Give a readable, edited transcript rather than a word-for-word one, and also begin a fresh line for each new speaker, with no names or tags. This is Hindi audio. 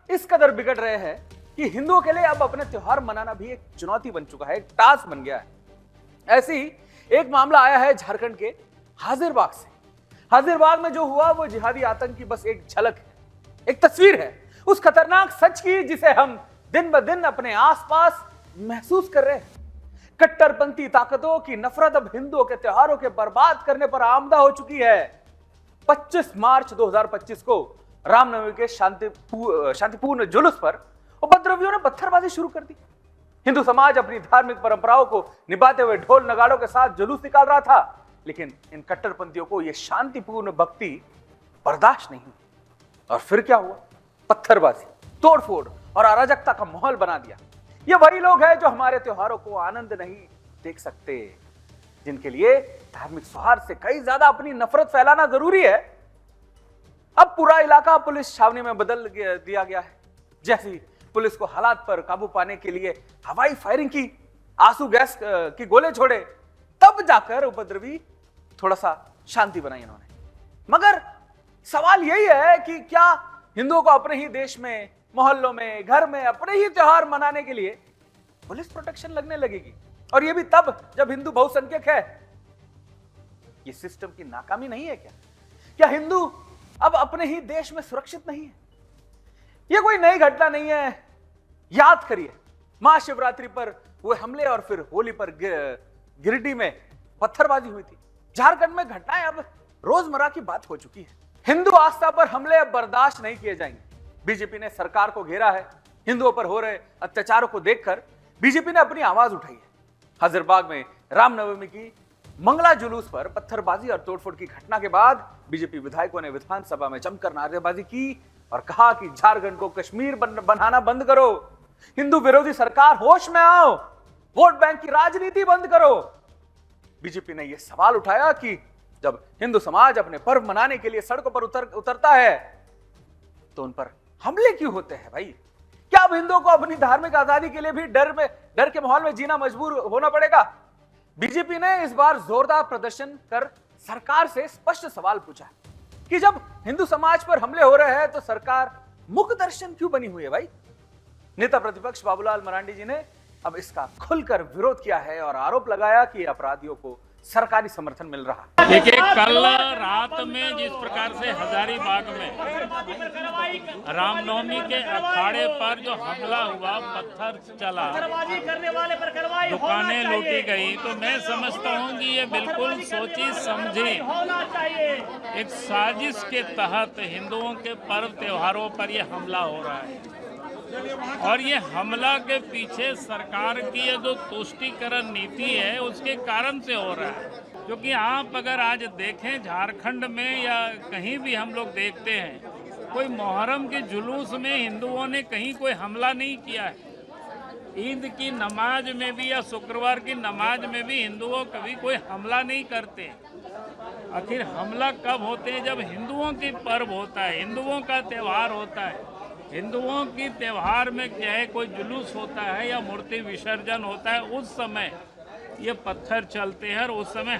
इस कदर बिगड़ रहे हैं कि हिंदुओं के लिए अब अपने त्योहार मनाना भी एक चुनौती बन चुका है, एक टास्क बन गया है। ऐसे ही एक मामला आया है झारखंड के हाजिरबाग से। हाजिरबाग में जो हुआ वो जिहादी आतंक की बस एक झलक है, एक तस्वीर है उस खतरनाक सच की जिसे हम दिन ब दिन अपने आसपास महसूस कर रहे हैं। कट्टरपंथी ताकतों की नफरत अब हिंदुओं के त्योहारों के बर्बाद करने पर आमदा हो चुकी है। 25 मार्च 2025 को रामनवमी के शांतिपूर्ण जुलूस पर उपद्रवियों ने पत्थरबाजी शुरू कर दी। हिंदू समाज अपनी धार्मिक परंपराओं को निभाते हुए ढोल नगाड़ों के साथ जुलूस निकाल रहा था, लेकिन इन कट्टरपंथियों को यह शांतिपूर्ण भक्ति बर्दाश्त नहीं हुई। और फिर क्या हुआ? पत्थरबाजी, तोड़फोड़ और अराजकता का माहौल बना दिया। ये वही लोग हैं जो हमारे त्योहारों को आनंद नहीं देख सकते, जिनके लिए धार्मिक सौहार्द से कई ज्यादा अपनी नफरत फैलाना जरूरी है। अब पूरा इलाका पुलिस छावनी में बदल दिया गया है। जैसे ही पुलिस को हालात पर काबू पाने के लिए हवाई फायरिंग की, आंसू गैस की गोले छोड़े, तब जाकर उपद्रवी थोड़ा सा शांति बनाई इन्होंने। मगर सवाल यही है कि क्या हिंदुओं को अपने ही देश में, मोहल्लों में, घर में अपने ही त्योहार मनाने के लिए पुलिस प्रोटेक्शन लगने लगेगी? और यह भी तब जब हिंदू बहुसंख्यक है। यह सिस्टम की नाकामी नहीं है क्या? क्या हिंदू अब अपने ही देश में सुरक्षित नहीं है? यह कोई नई घटना नहीं है। याद करिए, महाशिवरात्रि पर हुए हमले और फिर होली पर गिरिडीह में पत्थरबाजी हुई थी। झारखंड में घटनाएं अब रोजमर्रा की बात हो चुकी है। हिंदू आस्था पर हमले अब बर्दाश्त नहीं किए जाएंगे। बीजेपी ने सरकार को घेरा है। हिंदुओं पर हो रहे अत्याचारों को देखकर बीजेपी ने अपनी आवाज उठाई है। हाजिरबाग में रामनवमी की मंगला जुलूस पर पत्थरबाजी और तोड़फोड़ की घटना के बाद बीजेपी विधायकों ने विधानसभा में जमकर नारेबाजी की और कहा कि झारखंड को कश्मीर बनाना बंद करो, हिंदू विरोधी सरकार होश में आओ, वोट बैंक की राजनीति बंद करो। बीजेपी ने यह सवाल उठाया कि जब हिंदू समाज अपने पर्व मनाने के लिए सड़कों पर उतरता है तो उन पर हमले क्यों होते हैं? भाई, क्या अब हिंदुओं को अपनी धार्मिक आजादी के लिए भी डर के माहौल में जीना मजबूर होना पड़ेगा? बीजेपी ने इस बार जोरदार प्रदर्शन कर सरकार से स्पष्ट सवाल पूछा कि जब हिंदू समाज पर हमले हो रहे हैं तो सरकार मुख दर्शन क्यों बनी हुई है? भाई, नेता प्रतिपक्ष बाबूलाल मरांडी जी ने अब इसका खुलकर विरोध किया है और आरोप लगाया कि अपराधियों को सरकारी समर्थन मिल रहा है।
देखिए, कल रात में जिस प्रकार से हजारीबाग में रामनवमी के अखाड़े पर जो हमला हुआ, पत्थर चला, दुकानें लूटी गई, तो मैं समझता हूं कि ये बिल्कुल सोची समझी एक साजिश के तहत हिंदुओं के पर्व त्योहारों पर ये हमला हो रहा है। और ये हमला के पीछे सरकार की ये जो तुष्टीकरण नीति है उसके कारण से हो रहा है। क्योंकि आप अगर आज देखें झारखंड में या कहीं भी हम लोग देखते हैं, कोई मुहर्रम के जुलूस में हिंदुओं ने कहीं कोई हमला नहीं किया है। ईद की नमाज में भी या शुक्रवार की नमाज में भी हिंदुओं कभी कोई हमला नहीं करते। आखिर हमला कब होते हैं? जब हिंदुओं की पर्व होता है, हिंदुओं का त्यौहार होता है। हिंदुओं की त्यौहार में चाहे कोई जुलूस होता है या मूर्ति विसर्जन होता है, उस समय ये पत्थर चलते हैं और उस समय